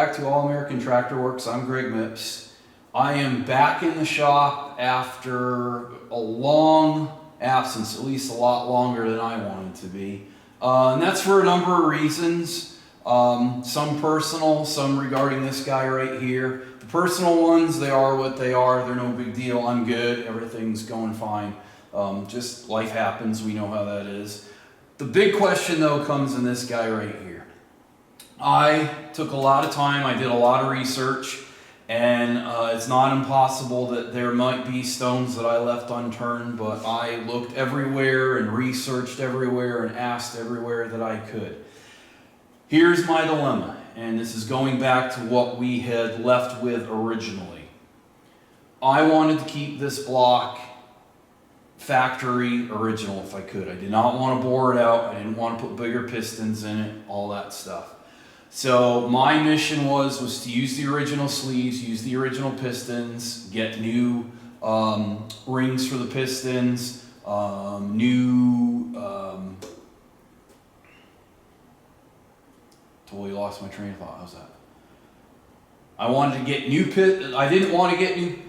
back to All American Tractor Works. I'm Greg Mipps. I am back in the shop after a long absence, at least a lot longer than I wanted to be. And that's for a number of reasons. Some personal, some regarding this guy right here. The personal ones, they are what they are. They're no big deal. I'm good. Everything's going fine. Just life happens. We know how that is. The big question, though, comes in this guy right here. I took a lot of time. I did a lot of research. And it's not impossible that there might be stones that I left unturned, but I looked everywhere and researched everywhere and asked everywhere that I could. Here's my dilemma, and this is going back to what we had left with originally. I wanted to keep this block factory original if I could. I did not want to bore it out. I didn't want to put bigger pistons in it, all that stuff. So my mission was to use the original sleeves, use the original pistons, get new rings for the pistons, totally lost my train of thought. How's that? I wanted to get new I didn't want to get new,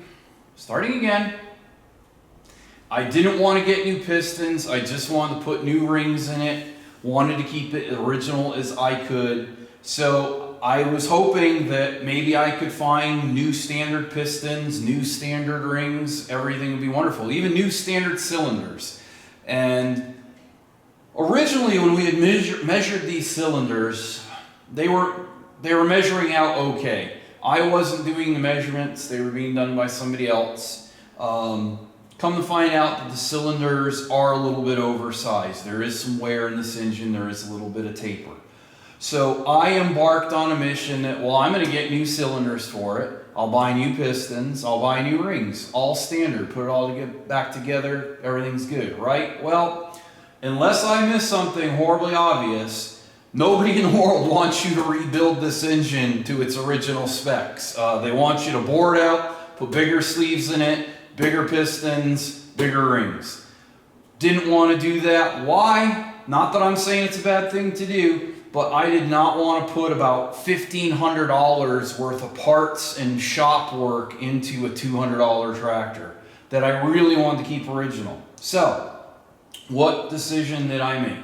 starting again. I didn't want to get new pistons. I just wanted to put new rings in it. Wanted to keep it original as I could. So I was hoping that maybe I could find new standard pistons, new standard rings, everything would be wonderful. Even new standard cylinders. And originally when we had measured these cylinders, they were measuring out okay. I wasn't doing the measurements, they were being done by somebody else. Come to find out that the cylinders are a little bit oversized. There is some wear in this engine, there is a little bit of taper. So I embarked on a mission that, well, I'm going to get new cylinders for it. I'll buy new pistons. I'll buy new rings. All standard. Put it all back together. Everything's good, right? Well, unless I miss something horribly obvious, nobody in the world wants you to rebuild this engine to its original specs. They want you to bore it out, put bigger sleeves in it, bigger pistons, bigger rings. Didn't want to do that. Why? Not that I'm saying it's a bad thing to do. But I did not want to put about $1,500 worth of parts and shop work into a $200 tractor that I really wanted to keep original. So, what decision did I make?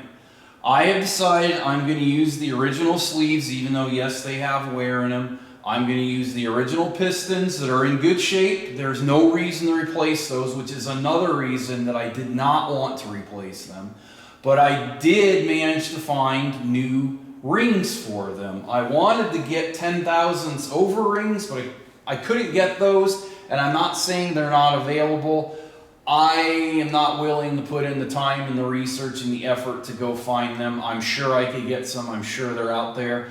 I have decided I'm going to use the original sleeves, even though, yes, they have wear in them. I'm going to use the original pistons that are in good shape. There's no reason to replace those, which is another reason that I did not want to replace them. But I did manage to find new rings for them. I wanted to get 10,000ths over rings, but I couldn't get those, and I'm not saying they're not available. I am not willing to put in the time and the research and the effort to go find them. I'm sure I could get some. I'm sure they're out there.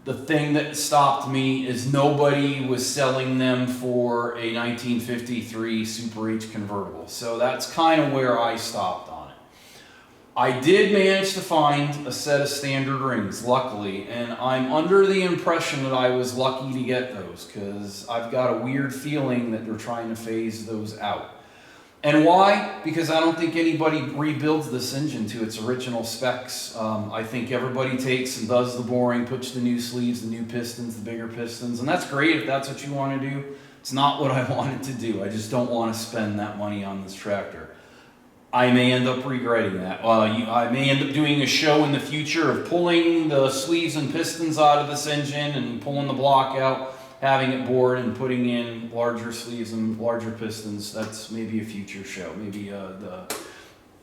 The thing that stopped me is nobody was selling them for a 1953 Super H convertible. So that's kind of where I stopped on it. I did manage to find a set of standard rings, luckily, and I'm under the impression that I was lucky to get those because I've got a weird feeling that they're trying to phase those out. And why? Because I don't think anybody rebuilds this engine to its original specs. I think everybody takes and does the boring, puts the new sleeves, the new pistons, the bigger pistons, and that's great if that's what you want to do. It's not what I wanted to do. I just don't want to spend that money on this tractor. I may end up regretting that. I may end up doing a show in the future of pulling the sleeves and pistons out of this engine and pulling the block out, having it bored and putting in larger sleeves and larger pistons. That's maybe a future show. Maybe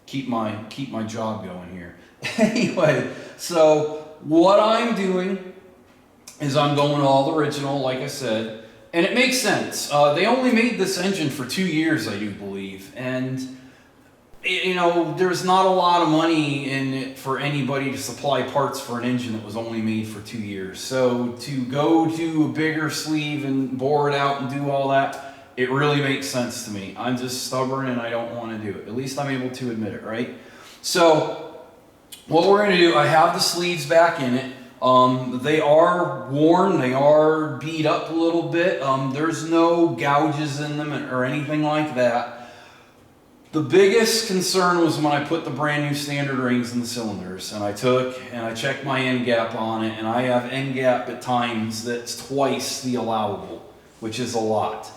keep my job going here. Anyway, so what I'm doing is I'm going all original, like I said, and it makes sense. They only made this engine for 2 years, I do believe, and you know, there's not a lot of money in it for anybody to supply parts for an engine that was only made for 2 years. So to go to a bigger sleeve and bore it out and do all that, it really makes sense to me. I'm just stubborn and I don't want to do it. At least I'm able to admit it, right? So what we're going to do, I have the sleeves back in it. They are worn, they are beat up a little bit. There's no gouges in them or anything like that. The biggest concern was when I put the brand new standard rings in the cylinders, and I checked my end gap on it, and I have end gap at times that's twice the allowable, which is a lot.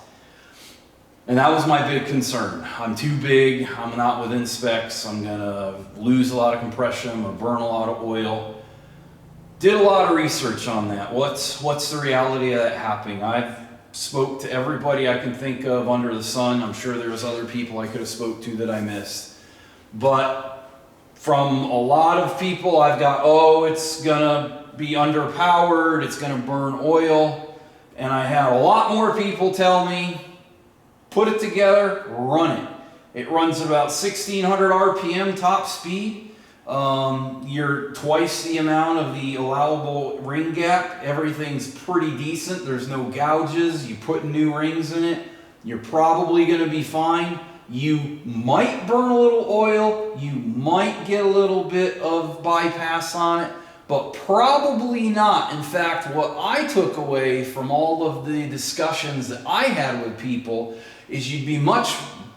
And that was my big concern. I'm too big, I'm not within specs, I'm gonna lose a lot of compression, I'm gonna burn a lot of oil. Did a lot of research on that. What's the reality of that happening? I've spoke to everybody I can think of under the sun. I'm sure there was other people I could have spoke to that I missed. But from a lot of people I've got, oh, it's gonna be underpowered, it's gonna burn oil. And I had a lot more people tell me, put it together, run it. It runs about 1600 RPM top speed. You're twice the amount of the allowable ring gap. Everything's pretty decent. There's no gouges. You put new rings in it, you're probably going to be fine. You might burn a little oil. You might get a little bit of bypass on it, but probably not. In fact, what I took away from all of the discussions that I had with people is you'd be much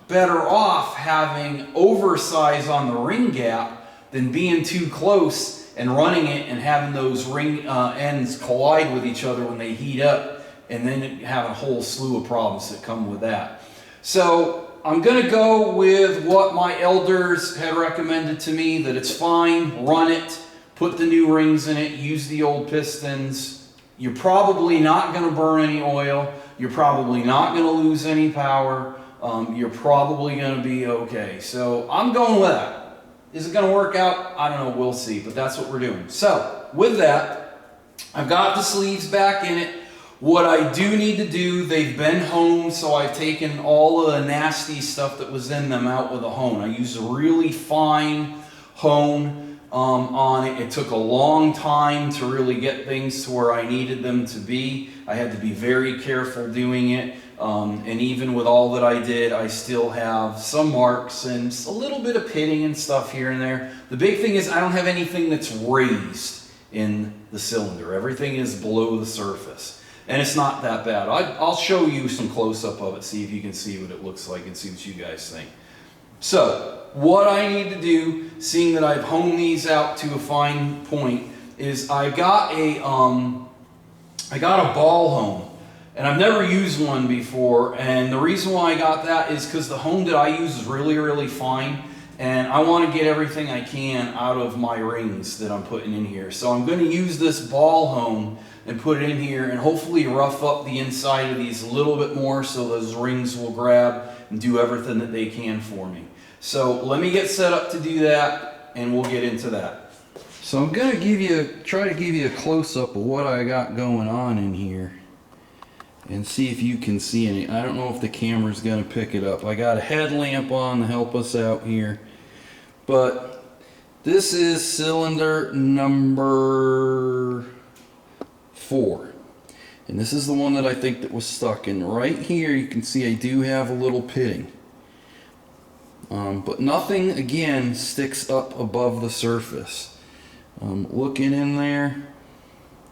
better off having oversize on the ring gap than being too close and running it and having those ring ends collide with each other when they heat up, and then having a whole slew of problems that come with that. So I'm going to go with what my elders had recommended to me, that it's fine, run it, put the new rings in it, use the old pistons. You're probably not going to burn any oil. You're probably not going to lose any power. You're probably going to be okay. So I'm going with that. Is it going to work out? I don't know. We'll see. But that's what we're doing. So with that, I've got the sleeves back in it. What I do need to do, they've been honed, so I've taken all of the nasty stuff that was in them out with a hone. I used a really fine hone on it. It took a long time to really get things to where I needed them to be. I had to be very careful doing it. And even with all that I did, I still have some marks and a little bit of pitting and stuff here and there. The big thing is I don't have anything that's raised in the cylinder. Everything is below the surface. And it's not that bad. I'll show you some close-up of it, see if you can see what it looks like and see what you guys think. So, what I need to do, seeing that I've honed these out to a fine point, is I got a ball hone. And I've never used one before, and the reason why I got that is because the hone that I use is really, really fine, and I want to get everything I can out of my rings that I'm putting in here. So I'm going to use this ball hone and put it in here and hopefully rough up the inside of these a little bit more so those rings will grab and do everything that they can for me. So let me get set up to do that, and we'll get into that. So I'm going to try to give you a close-up of what I got going on in here, and see if you can see any. I don't know if the camera's going to pick it up. I got a headlamp on to help us out here. But this is cylinder number 4. And this is the one that I think that was stuck. And right here you can see I do have a little pitting. But nothing, again, sticks up above the surface. Looking in there,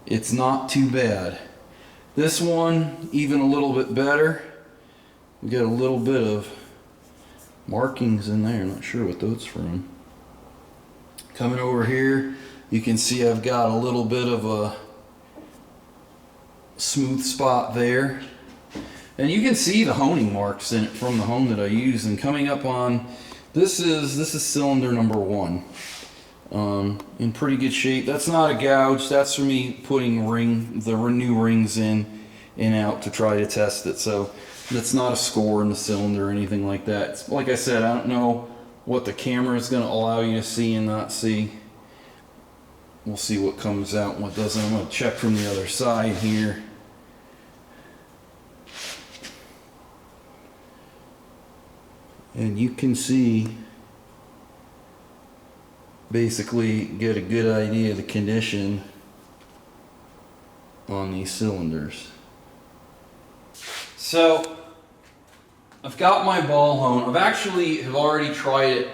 it's not too bad. This one, even a little bit better. We got a little bit of markings in there. Not sure what those from. Coming over here, you can see I've got a little bit of a smooth spot there. And you can see the honing marks in it from the hone that I used. And coming up on, this is cylinder number 1. In pretty good shape. That's not a gouge. That's for me putting the new rings in and out to try to test it. So that's not a score in the cylinder or anything like that. It's, like I said, I don't know what the camera is going to allow you to see and not see. We'll see what comes out and what doesn't. I'm going to check from the other side here. And you can see, basically get a good idea of the condition on these cylinders. So I've got my ball hone. I've already tried it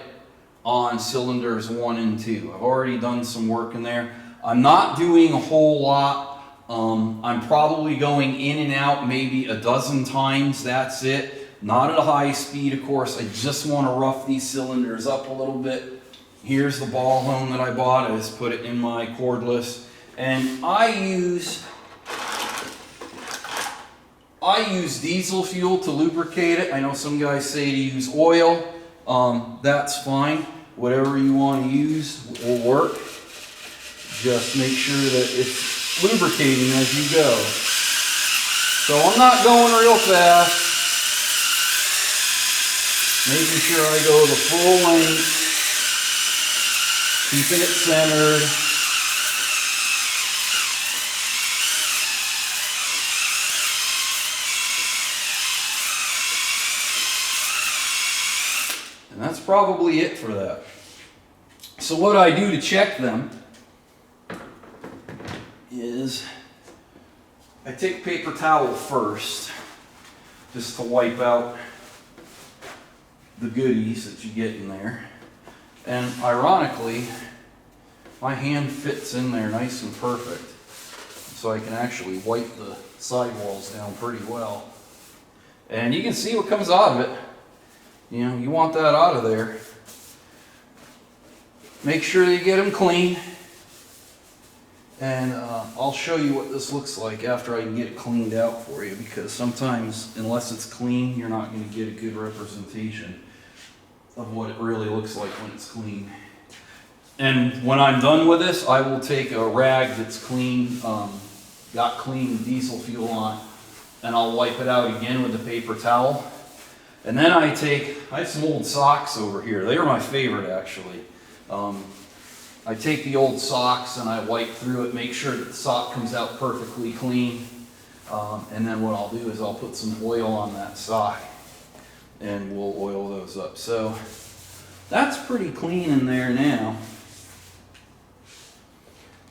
on cylinders 1 and 2. I've already done some work in there. I'm not doing a whole lot. I'm probably going in and out maybe a dozen times. That's it. Not at a high speed, of course. I just want to rough these cylinders up a little bit. Here's the ball hone that I bought. I just put it in my cordless. And I use diesel fuel to lubricate it. I know some guys say to use oil. That's fine. Whatever you want to use will work. Just make sure that it's lubricating as you go. So I'm not going real fast. Making sure I go the full length. Keeping it centered. And that's probably it for that. So what I do to check them is I take paper towel first, just to wipe out the goodies that you get in there. And ironically, my hand fits in there nice and perfect. So I can actually wipe the sidewalls down pretty well. And you can see what comes out of it. You know, you want that out of there. Make sure you get them clean. And I'll show you what this looks like after I can get it cleaned out for you, because sometimes, unless it's clean, you're not going to get a good representation of what it really looks like when it's clean. And when I'm done with this, I will take a rag that's clean, got clean diesel fuel on it, and I'll wipe it out again with a paper towel. And then I have some old socks over here. They are my favorite, actually. I take the old socks and I wipe through it, make sure that the sock comes out perfectly clean. And then what I'll do is I'll put some oil on that sock and we'll oil those up. So that's pretty clean in there now.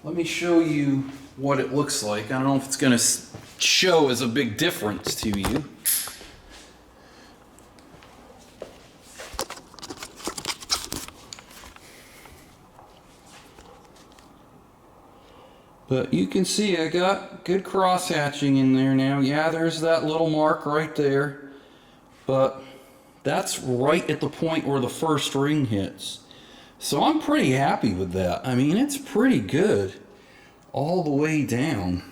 Let me show you what it looks like. I don't know if it's going to show as a big difference to you. But you can see I got good cross hatching in there now. Yeah, there's that little mark right there. But that's right at the point where the first ring hits. So I'm pretty happy with that. I mean, it's pretty good all the way down.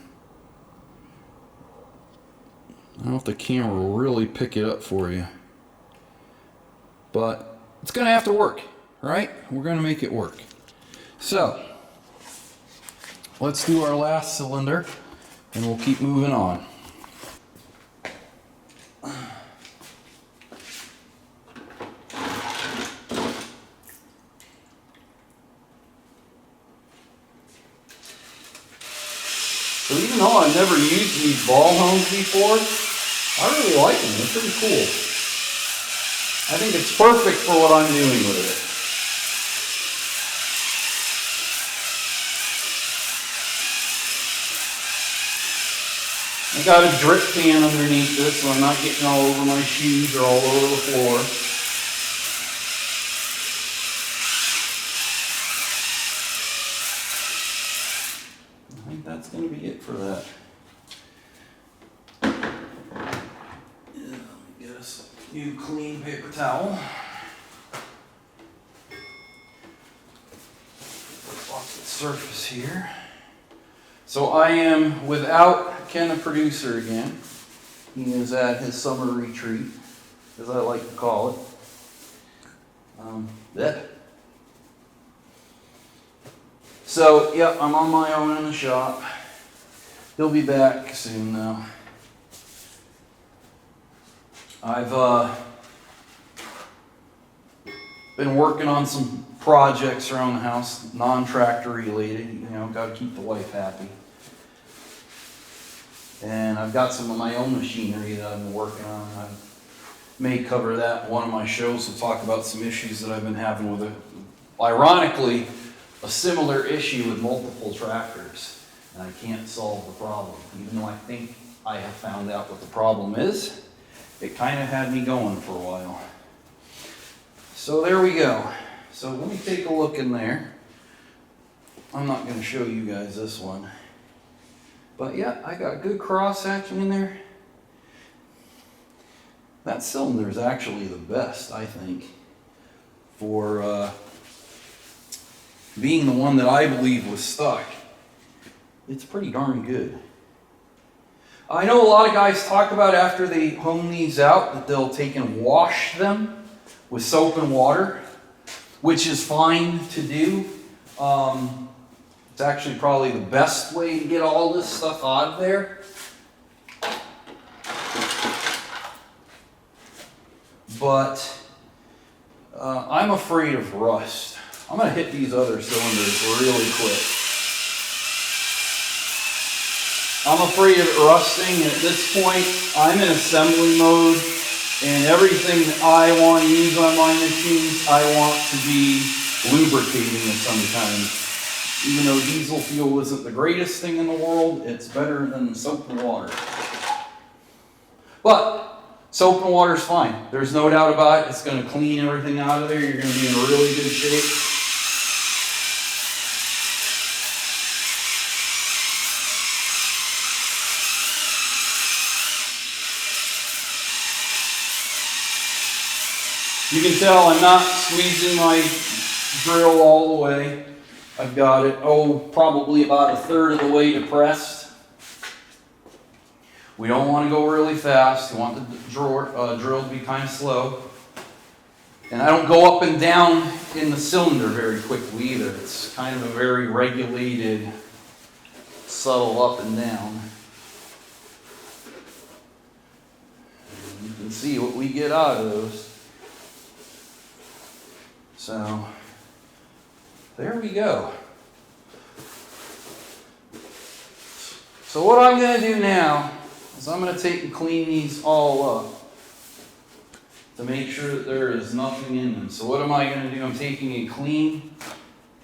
I don't know if the camera will really pick it up for you. But it's going to have to work, right? We're going to make it work. So let's do our last cylinder and we'll keep moving on. So even though I've never used these ball hones before, I really like them. They're pretty cool. I think it's perfect for what I'm doing with it. I got a drip pan underneath this so I'm not getting all over my shoes or all over the floor. I think that's going to be it for that. Yeah, let me get us a new clean paper towel. Off the surface here. So I am without Ken the producer again. He is at his summer retreat, as I like to call it. So, yep, I'm on my own in the shop. He'll be back soon, though. I've been working on some projects around the house, non-tractor related. You know, got to keep the wife happy. And I've got some of my own machinery that I've been working on. I may cover that in one of my shows to talk about some issues that I've been having with it. Ironically, a similar issue with multiple tractors, and I can't solve the problem. Even though I think I have found out what the problem is, it kind of had me going for a while. So there we go. So let me take a look in there. I'm not going to show you guys this one. But yeah, I got good cross hatching in there. That cylinder is actually the best, I think, for being the one that I believe was stuck. It's pretty darn good. I know a lot of guys talk about after they hone these out that they'll take and wash them with soap and water, which is fine to do. It's actually probably the best way to get all this stuff out of there. But I'm afraid of rust. I'm going to hit these other cylinders really quick. I'm afraid of it rusting, and at this point I'm in assembly mode, and everything that I want to use on my machines I want to be lubricating of some kind. Even though diesel fuel isn't the greatest thing in the world, it's better than soap and water. But soap and water is fine. There's no doubt about it. It's going to clean everything out of there. You're going to be in really good shape. You can tell I'm not squeezing my drill all the way. I've got it, probably about a third of the way depressed. We don't want to go really fast. You want the drill to be kind of slow. And I don't go up and down in the cylinder very quickly either. It's kind of a very regulated, subtle up and down. And you can see what we get out of those. So, there we go. So what I'm going to do now is I'm going to take and clean these all up to make sure that there is nothing in them. So what am I going to do? I'm taking a clean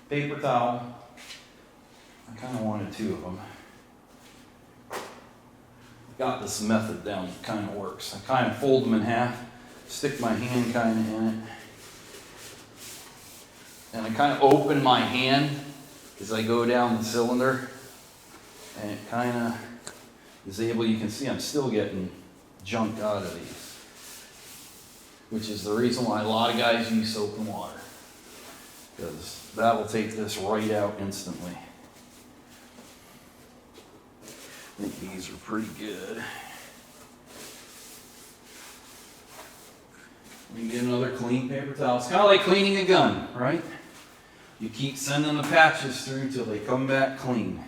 paper towel. I kind of wanted 2 of them. Got this method down that kind of works. I kind of fold them in half, stick my hand kind of in it. And I kind of open my hand as I go down the cylinder, and it kind of is able, you can see I'm still getting junk out of these, which is the reason why a lot of guys use soap and water, because that will take this right out instantly. I think these are pretty good. Let me get another clean paper towel. It's kind of like cleaning a gun, right? You keep sending the patches through until they come back clean.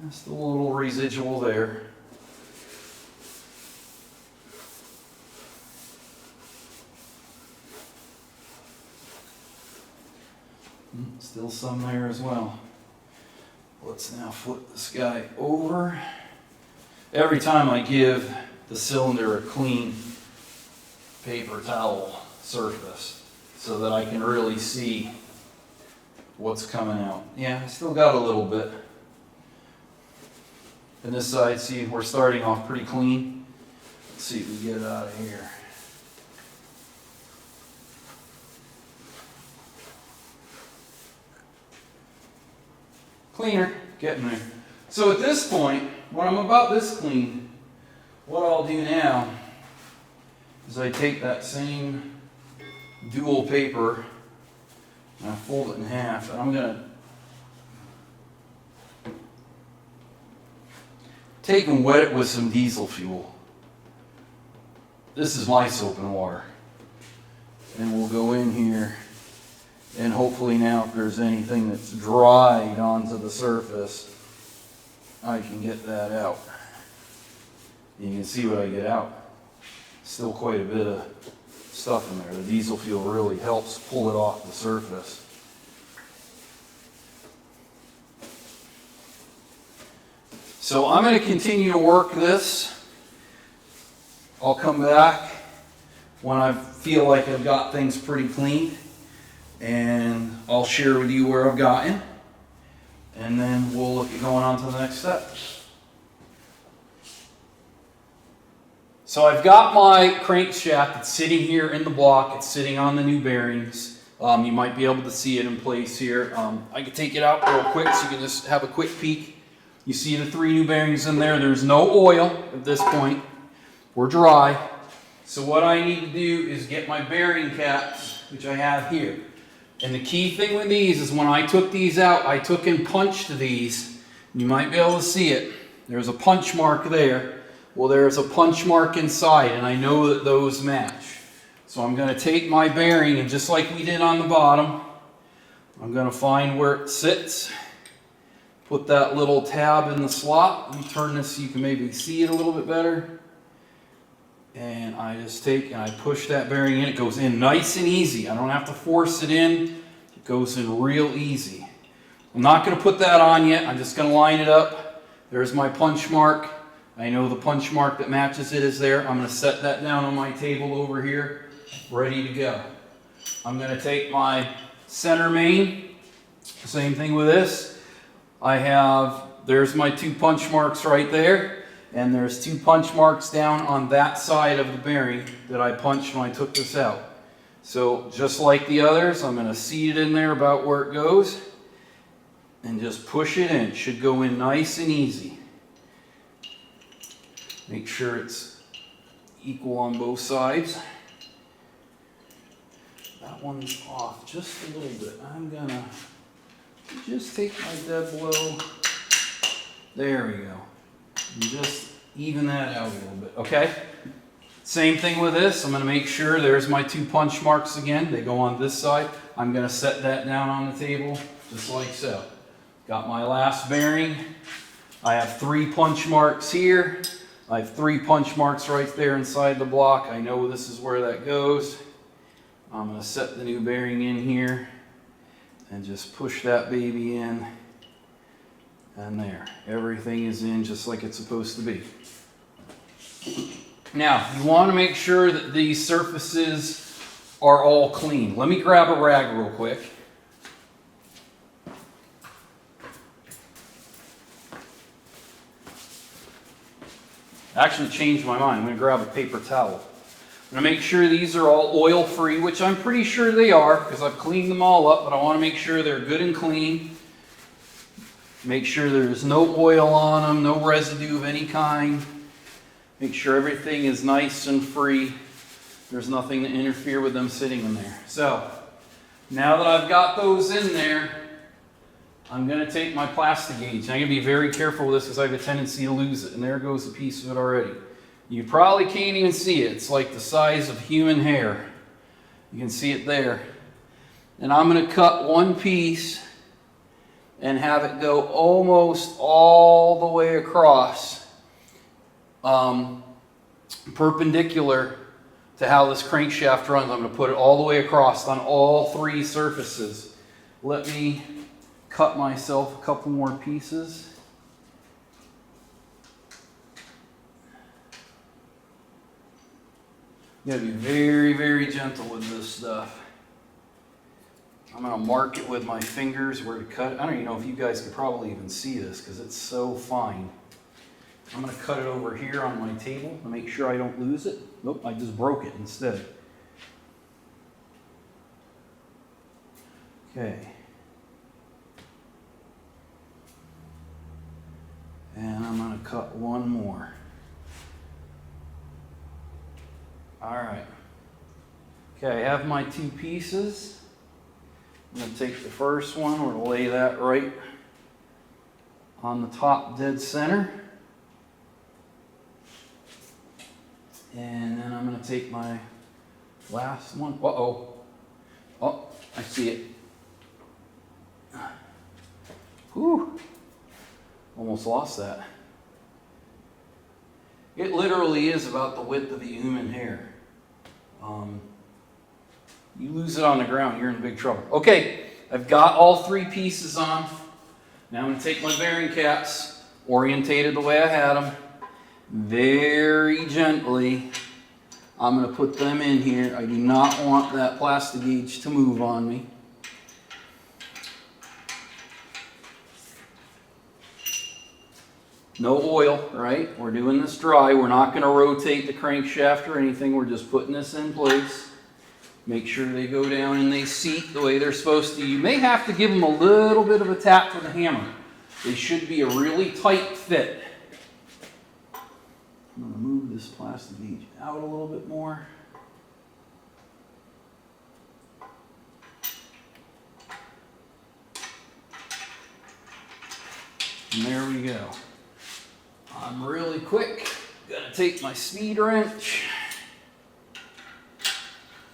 Just a little residual there. Still some there as well. Let's now flip this guy over. Every time I give the cylinder a clean paper towel surface so that I can really see what's coming out. Yeah, I still got a little bit. And this side, see, we're starting off pretty clean. Let's see what we get out of here. Cleaner, getting there. So at this point, when I'm about this clean, what I'll do now is I take that same dual paper and I fold it in half, and I'm going to take and wet it with some diesel fuel. This is my soap and water. And we'll go in here, and hopefully now if there's anything that's dried onto the surface, I can get that out. You can see what I get out. Still quite a bit of stuff in there. The diesel fuel really helps pull it off the surface. So I'm going to continue to work this. I'll come back when I feel like I've got things pretty clean, and I'll share with you where I've gotten. And then we'll look at going on to the next step. So I've got my crankshaft. It's sitting here in the block. It's sitting on the new bearings. You might be able to see it in place here. I can take it out real quick so you can just have a quick peek. You see the 3 new bearings in there. There's no oil at this point. We're dry. So what I need to do is get my bearing caps, which I have here. And the key thing with these is when I took these out, I took and punched these. You might be able to see it. There's a punch mark there. Well, there's a punch mark inside, and I know that those match. So I'm going to take my bearing, and just like we did on the bottom, I'm going to find where it sits. Put that little tab in the slot. Let me turn this so you can maybe see it a little bit better. And I just take and I push that bearing in. It goes in nice and easy. I don't have to force it in. It goes in real easy. I'm not going to put that on yet. I'm just going to line it up. There's my punch mark. I know the punch mark that matches it is there. I'm going to set that down on my table over here, ready to go. I'm going to take my center main. Same thing with this. There's my 2 punch marks right there. And there's 2 punch marks down on that side of the bearing that I punched when I took this out. So just like the others, I'm going to seat it in there about where it goes and just push it in. It should go in nice and easy. Make sure it's equal on both sides. That one's off just a little bit. I'm going to just take my dead blow. There we go. And just even that out a little bit, okay? Same thing with this. I'm going to make sure there's my 2 punch marks again. They go on this side. I'm going to set that down on the table just like so. Got my last bearing. I have 3 punch marks here. I have 3 punch marks right there inside the block. I know this is where that goes. I'm going to set the new bearing in here and just push that baby in. And there, everything is in just like it's supposed to be. Now, you want to make sure that these surfaces are all clean. Let me grab a rag real quick. I actually changed my mind. I'm going to grab a paper towel. I'm going to make sure these are all oil-free, which I'm pretty sure they are because I've cleaned them all up, but I want to make sure they're good and clean. Make sure there's no oil on them, no residue of any kind. Make sure everything is nice and free. There's nothing to interfere with them sitting in there. So, now that I've got those in there, I'm going to take my plastic gauge. I'm going to be very careful with this because I have a tendency to lose it. And there goes a piece of it already. You probably can't even see it. It's like the size of human hair. You can see it there. And I'm going to cut one piece and have it go almost all the way across, perpendicular to how this crankshaft runs. I'm going to put it all the way across on all 3 surfaces. Let me cut myself a couple more pieces. You gotta be very, very gentle with this stuff. I'm going to mark it with my fingers where to cut it. I don't even know if you guys can probably even see this because it's so fine. I'm going to cut it over here on my table to make sure I don't lose it. Nope, I just broke it instead. Okay. And I'm going to cut one more. All right. Okay, I have my 2 pieces. I'm going to take the first one, we're going to lay that right on the top dead center. And then I'm going to take my last one. Uh-oh. Oh, I see it. Whew. Almost lost that. It literally is about the width of the human hair. You lose it on the ground, you're in big trouble. Okay, I've got all 3 pieces on. Now I'm going to take my bearing caps, orientated the way I had them. Very gently, I'm going to put them in here. I do not want that plastic gauge to move on me. No oil, right? We're doing this dry. We're not going to rotate the crankshaft or anything. We're just putting this in place. Make sure they go down and they seat the way they're supposed to. You may have to give them a little bit of a tap with a hammer. They should be a really tight fit. I'm going to move this plastic gauge out a little bit more. And there we go. I'm really quick. Gonna take my speed wrench.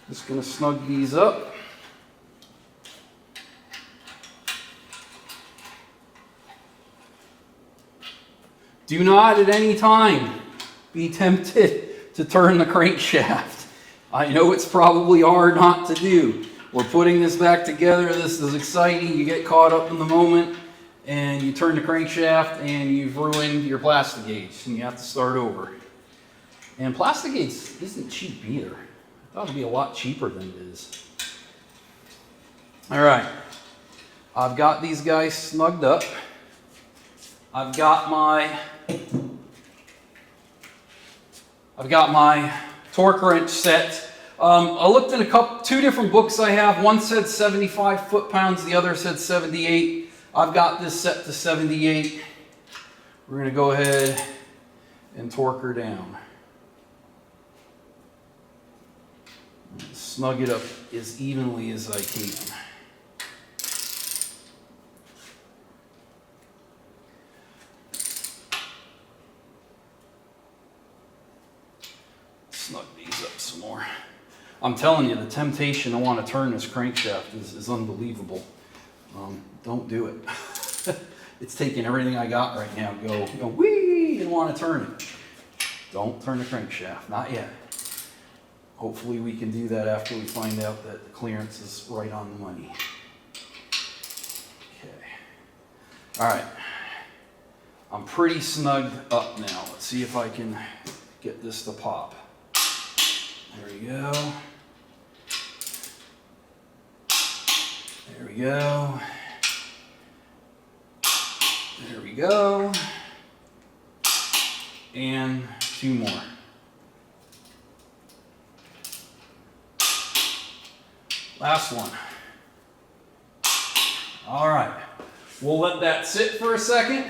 Just gonna snug these up. Do not at any time be tempted to turn the crankshaft. I know it's probably hard not to do. We're putting this back together. This is exciting. You get caught up in the moment and you turn the crankshaft and you've ruined your plastic gauge and you have to start over. And plastic gauge isn't cheap either. I thought it'd be a lot cheaper than it is. All right, I've got these guys snugged up. I've got my torque wrench set. I looked in two different books I have. One said 75 foot-pounds, the other said 78. I've got this set to 78. We're going to go ahead and torque her down. Snug it up as evenly as I can. Snug these up some more. I'm telling you, the temptation to want to turn this crankshaft is unbelievable. Don't do it. It's taking everything I got right now. Go whee, and want to turn it. Don't turn the crankshaft, not yet. Hopefully we can do that after we find out that the clearance is right on the money. Okay. All right. I'm pretty snugged up now. Let's see if I can get this to pop. There we go. There we go. There we go. And two more. Last one. All right. We'll let that sit for a second.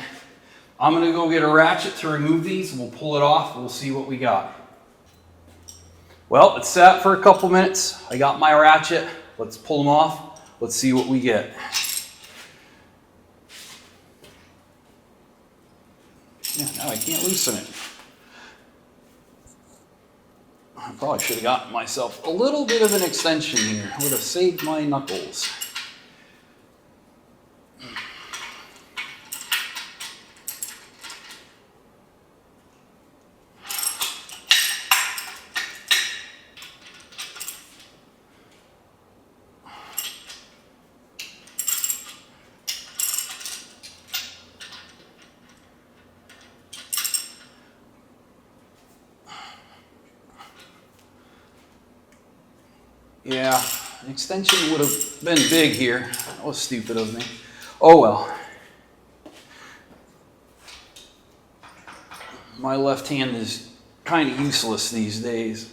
I'm going to go get a ratchet to remove these. We'll pull it off. We'll see what we got. Well, it sat for a couple minutes. I got my ratchet. Let's pull them off. Let's see what we get. Yeah, now I can't loosen it. I probably should have gotten myself a little bit of an extension here. I would have saved my knuckles. Yeah, an extension would have been big here. That was stupid of me. Oh well. My left hand is kind of useless these days.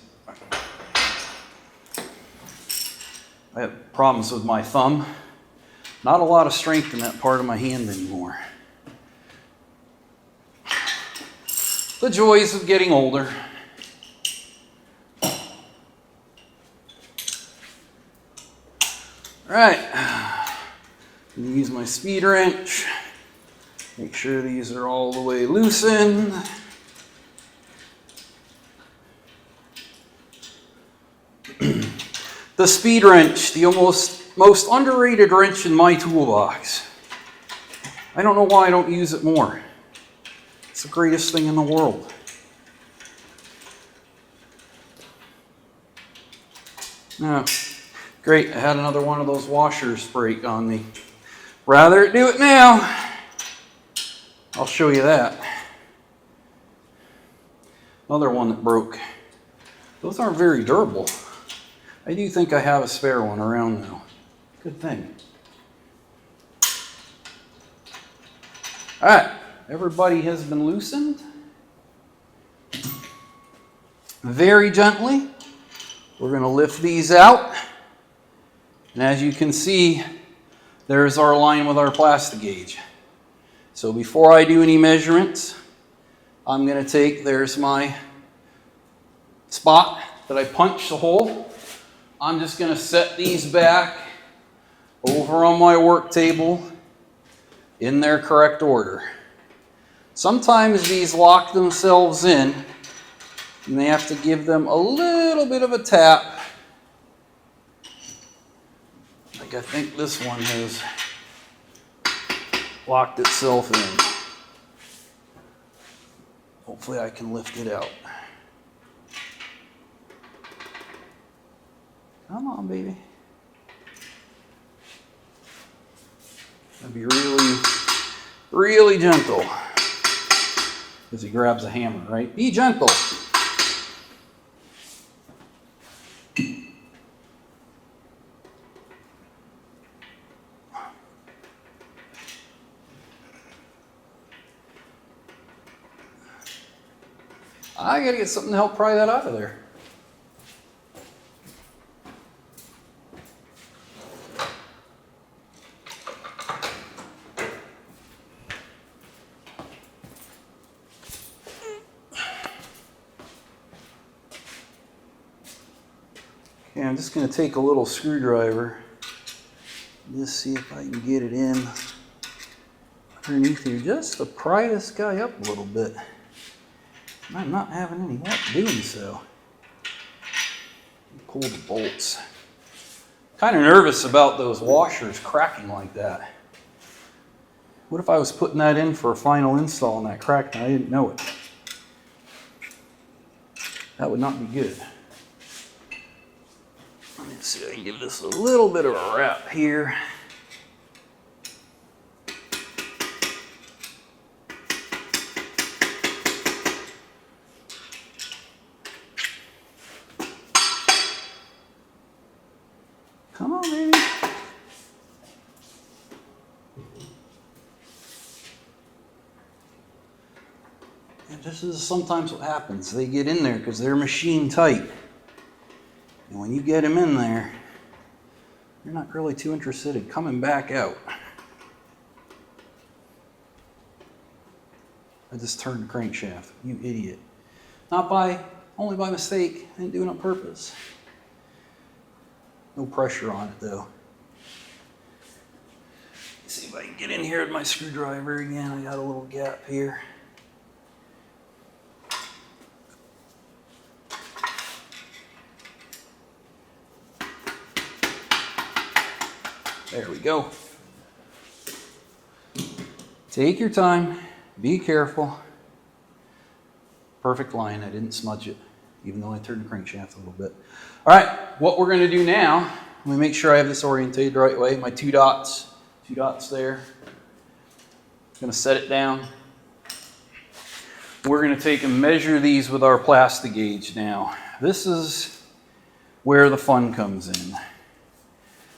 I have problems with my thumb. Not a lot of strength in that part of my hand anymore. The joys of getting older. All right, I'm gonna use my speed wrench. Make sure these are all the way loosened. The speed wrench, the most underrated wrench in my toolbox. I don't know why I don't use it more. It's the greatest thing in the world. Now, great, I had another one of those washers break on me. Rather do it now. I'll show you that. Another one that broke. Those aren't very durable. I do think I have a spare one around though. Good thing. All right, everybody has been loosened. Very gently, we're going to lift these out. And as you can see, there's our line with our plastic gauge. So before I do any measurements, I'm going to take, there's my spot that I punched the hole. I'm just going to set these back over on my work table in their correct order. Sometimes these lock themselves in, and they have to give them a little bit of a tap. Like I think this one has locked itself in. Hopefully I can lift it out. Come on, baby. That'd be really, really gentle. As he grabs a hammer, right? Be gentle. I gotta get something to help pry that out of there. Okay, I'm just gonna take a little screwdriver, just see if I can get it in underneath here, just to pry this guy up a little bit. I'm not having any luck doing so. Pull the bolts. Kind of nervous about those washers cracking like that. What if I was putting that in for a final install and that cracked and I didn't know it? That would not be good. Let's see if I can give this a little bit of a wrap here. Come on, baby. And this is sometimes what happens. They get in there because they're machine tight. And when you get them in there, you're not really too interested in coming back out. I just turned the crankshaft. You idiot. Only by mistake. I didn't do it on purpose. No pressure on it though. Let's see if I can get in here with my screwdriver again. I got a little gap here. There we go. Take your time. Be careful. Perfect line. I didn't smudge it, even though I turned the crankshaft a little bit. All right, what we're going to do now, let me make sure I have this orientated the right way. My two dots there. I'm going to set it down. We're going to take and measure these with our plastic gauge now. This is where the fun comes in.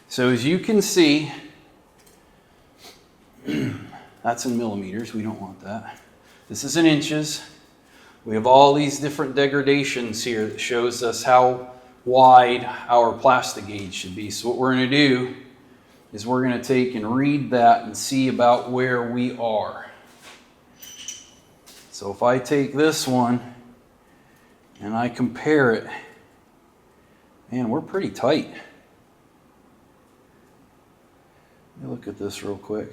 So as you can see, that's in millimeters. We don't want that. This is in inches. We have all these different degradations here that shows us how wide our plastic gauge should be. So what we're going to do is we're going to take and read that and see about where we are. So if I take this one and I compare it, man, we're pretty tight. Let me look at this real quick.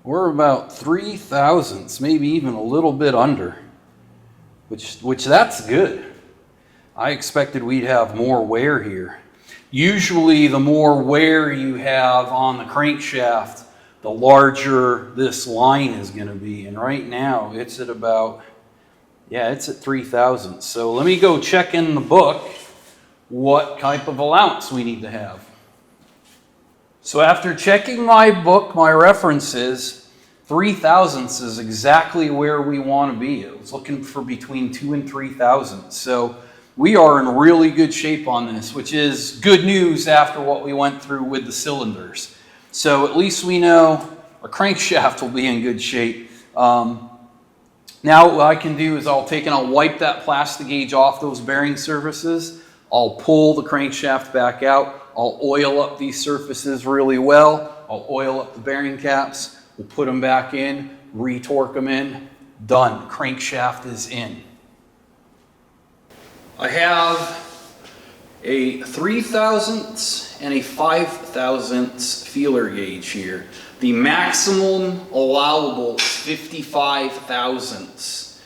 We're about 3/1000ths, maybe even a little bit under, which that's good. I expected we'd have more wear here. Usually the more wear you have on the crankshaft, the larger this line is going to be. And right now it's at about, yeah, it's at 3/1000ths. So let me go check in the book what type of allowance we need to have. So after checking my book, my references, 3/1000ths is exactly where we want to be. It was looking for between 2 and 3/1000ths. So we are in really good shape on this, which is good news after what we went through with the cylinders. So at least we know our crankshaft will be in good shape. Now what I can do is I'll take and I'll wipe that plastic gauge off those bearing surfaces. I'll pull the crankshaft back out. I'll oil up these surfaces really well. I'll oil up the bearing caps. We'll put them back in, re-torque them in. Done. Crankshaft is in. I have a 3/1000 and a 5/1000 feeler gauge here. The maximum allowable is 55 thousandths.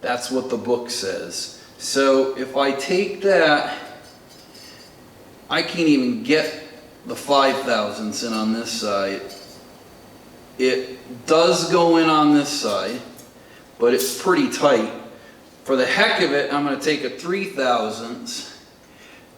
That's what the book says. So if I take that, I can't even get the 5 thousandths in on this side. It does go in on this side, but it's pretty tight. For the heck of it, I'm going to take a 3 thousandths.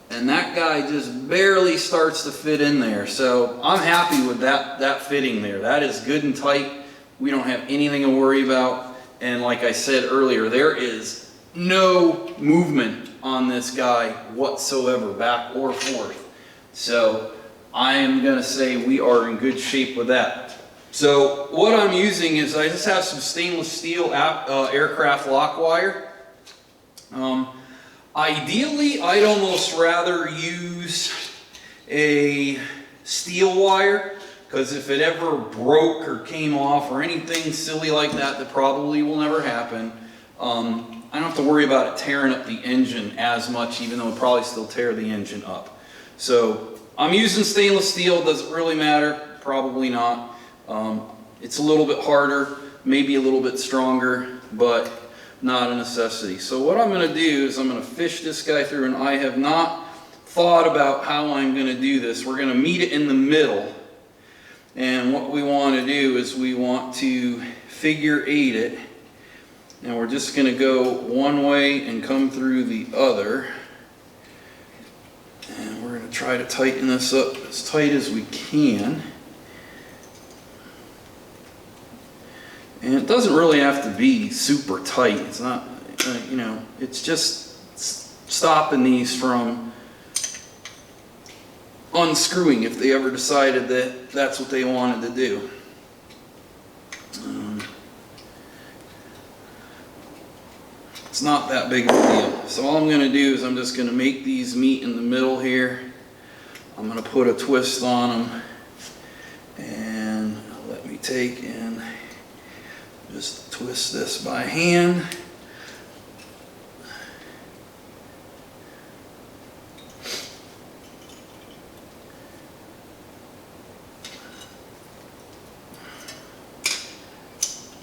And that guy just barely starts to fit in there. So I'm happy with that fitting there. That is good and tight. We don't have anything to worry about. And like I said earlier, there is no movement on this guy whatsoever, back or forth. So I am going to say we are in good shape with that. So what I'm using is I just have some stainless steel aircraft lock wire. Ideally, I'd almost rather use a steel wire, because if it ever broke or came off or anything silly like that, that probably will never happen, I don't have to worry about it tearing up the engine as much, even though it probably still tear the engine up. So I'm using stainless steel. Does it really matter? Probably not. It's a little bit harder, maybe a little bit stronger, but not a necessity. So what I'm going to do is I'm going to fish this guy through, and I have not thought about how I'm going to do this. We're going to meet it in the middle, and what we want to do is we want to figure 8 it, and we're just going to go one way and come through the other, and we're going to try to tighten this up as tight as we can. And it doesn't really have to be super tight. It's not, you know, it's just stopping these from unscrewing if they ever decided that that's what they wanted to do. It's not that big of a deal. So all I'm going to do is I'm just going to make these meet in the middle here. I'm going to put a twist on them, and let me take and just twist this by hand.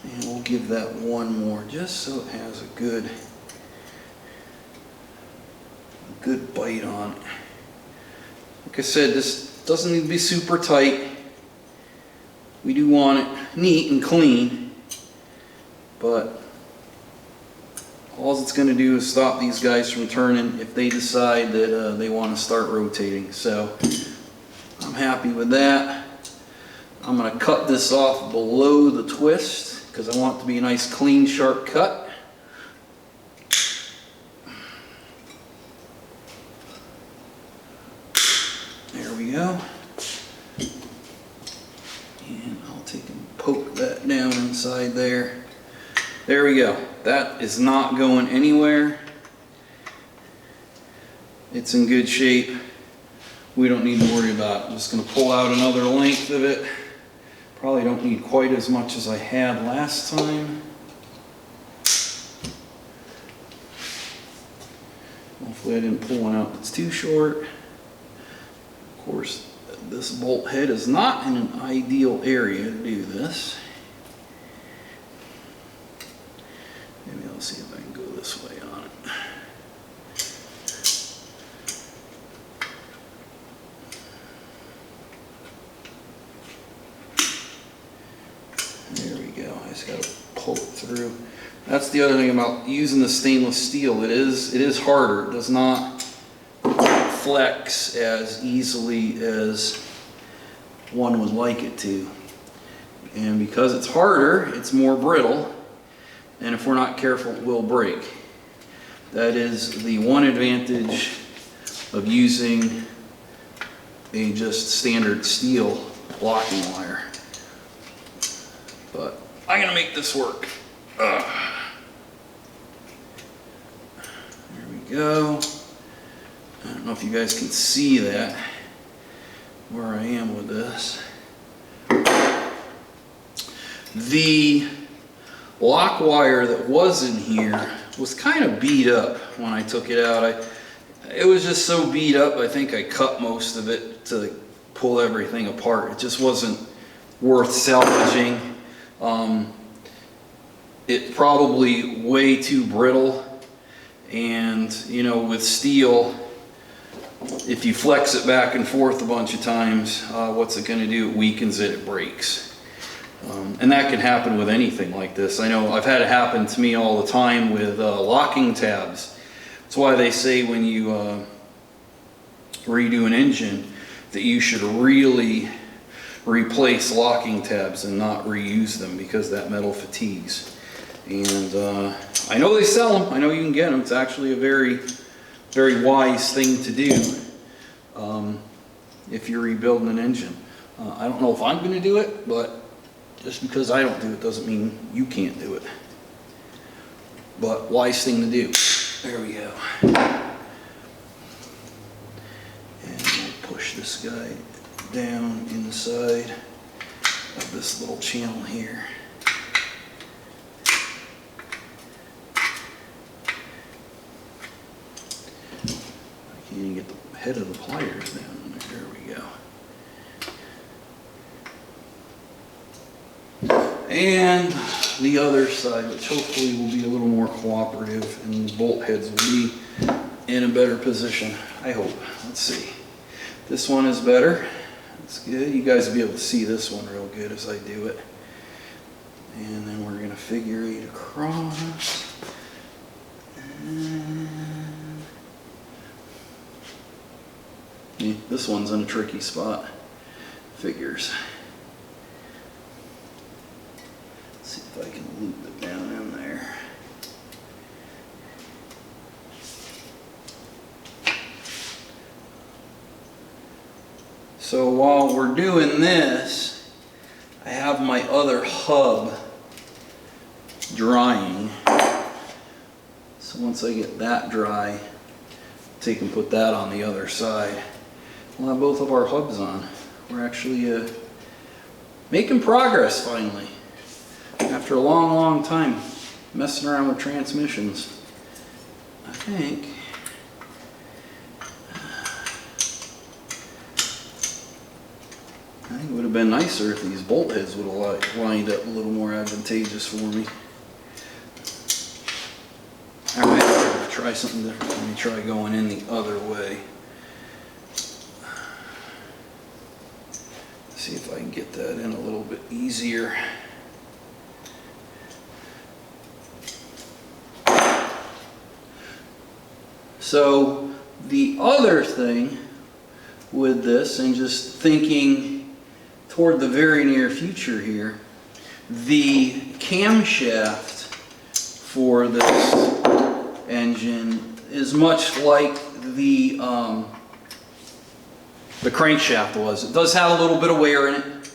And we'll give that one more just so it has a good bite on it. Like I said, this doesn't need to be super tight. We do want it neat and clean. But all it's going to do is stop these guys from turning if they decide that they want to start rotating. So I'm happy with that. I'm going to cut this off below the twist because I want it to be a nice, clean, sharp cut. There we go. And I'll take and poke that down inside there. There we go. That is not going anywhere. It's in good shape. We don't need to worry about it. I'm just going to pull out another length of it. Probably don't need quite as much as I had last time. Hopefully I didn't pull one out that's too short. Of course, this bolt head is not in an ideal area to do this. Maybe I'll see if I can go this way on it. There we go. I just got to pull it through. That's the other thing about using the stainless steel. It is harder. It does not flex as easily as one would like it to. And because it's harder, it's more brittle. And if we're not careful, it will break. That is the one advantage of using a just standard steel locking wire. But I'm gonna make this work. go. I don't know if you guys can see that, where I am with this. The lock wire that was in here was kind of beat up when I took it out. It was just so beat up, I think I cut most of it to pull everything apart. It just wasn't worth salvaging. It's probably way too brittle, and you know, with steel, if you flex it back and forth a bunch of times, what's it going to do? It weakens it, it breaks. And that can happen with anything like this. I know I've had it happen to me all the time with locking tabs. That's why they say when you redo an engine that you should really replace locking tabs and not reuse them, because that metal fatigues. And I know they sell them. I know you can get them. It's actually a very, very wise thing to do if you're rebuilding an engine. I don't know if I'm going to do it, but just because I don't do it doesn't mean you can't do it. But wise thing to do. There we go. And we'll push this guy down inside of this little channel here. I can't even get the head of the pliers down in there. There we go. And the other side, which hopefully will be a little more cooperative, and the bolt heads will be in a better position, I hope. Let's see. This one is better. That's good. You guys will be able to see this one real good as I do it. And then we're going to figure 8 across. And yeah, this one's in a tricky spot. Figures. See if I can loop it down in there. So while we're doing this, I have my other hub drying. So once I get that dry, take and put that on the other side. We'll have both of our hubs on. We're actually making progress finally. After a long, long time messing around with transmissions, I think it would have been nicer if these bolt heads would have lined up a little more advantageous for me. Alright, try something different. Let me try going in the other way. See if I can get that in a little bit easier. So the other thing with this, and just thinking toward the very near future here, the camshaft for this engine is much like the crankshaft was. It does have a little bit of wear in it,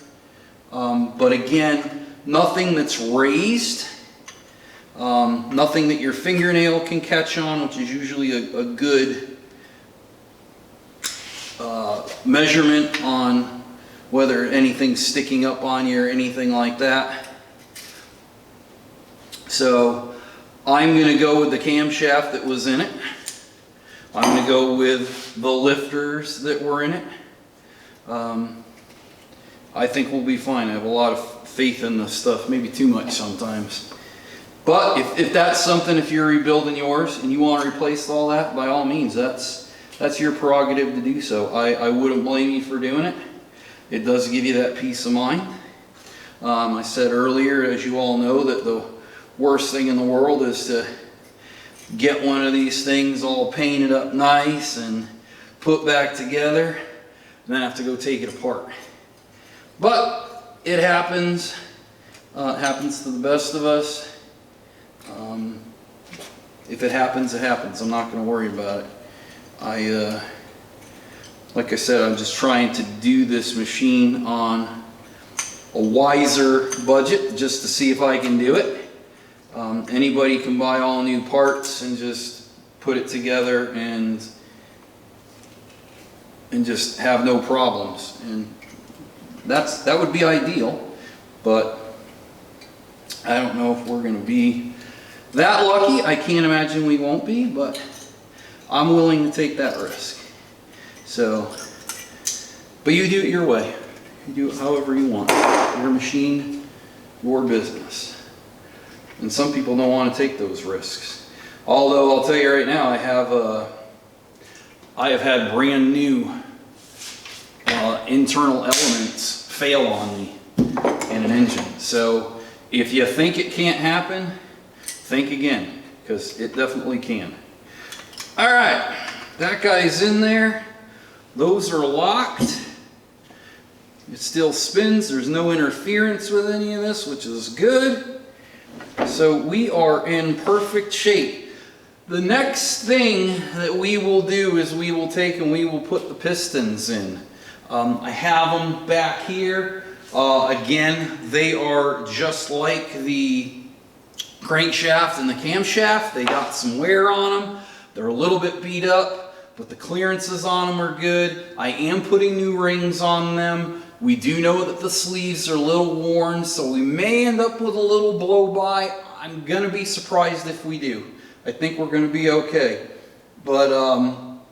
but again, nothing that's raised. Nothing that your fingernail can catch on, which is usually a good measurement on whether anything's sticking up on you or anything like that. So I'm going to go with the camshaft that was in it. I'm going to go with the lifters that were in it. I think we'll be fine. I have a lot of faith in this stuff, maybe too much sometimes. But if that's something, if you're rebuilding yours and you want to replace all that, by all means, that's your prerogative to do so. I wouldn't blame you for doing it. It does give you that peace of mind. I said earlier, as you all know, that the worst thing in the world is to get one of these things all painted up nice and put back together and then have to go take it apart. But it happens. It happens to the best of us. If it happens, it happens. I'm not going to worry about it. Like I said, I'm just trying to do this machine on a wiser budget just to see if I can do it. Anybody can buy all new parts and just put it together and just have no problems. And that would be ideal, but I don't know if we're going to be that lucky. I can't imagine we won't be, but I'm willing to take that risk. So, but you do it your way. You do it however you want. Your machine, your business. And some people don't want to take those risks. Although I'll tell you right now, I have had brand new internal elements fail on me in an engine. So if you think it can't happen, think again, because it definitely can. All right, that guy's in there. Those are locked. It still spins. There's no interference with any of this, which is good. So we are in perfect shape. The next thing that we will do is we will take and we will put the pistons in. I have them back here. Again, they are just like the crankshaft and the camshaft. They got some wear on them. They're a little bit beat up, but the clearances on them are good. I am putting new rings on them. We do know that the sleeves are a little worn, so we may end up with a little blow-by. I'm going to be surprised if we do. I think we're going to be okay. But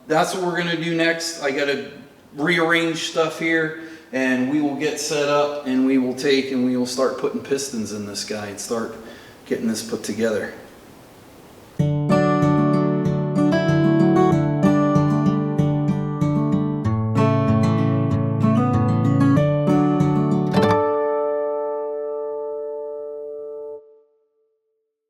that's what we're going to do next. I got to rearrange stuff here, and we will get set up, and we will take and we will start putting pistons in this guy and start getting this put together.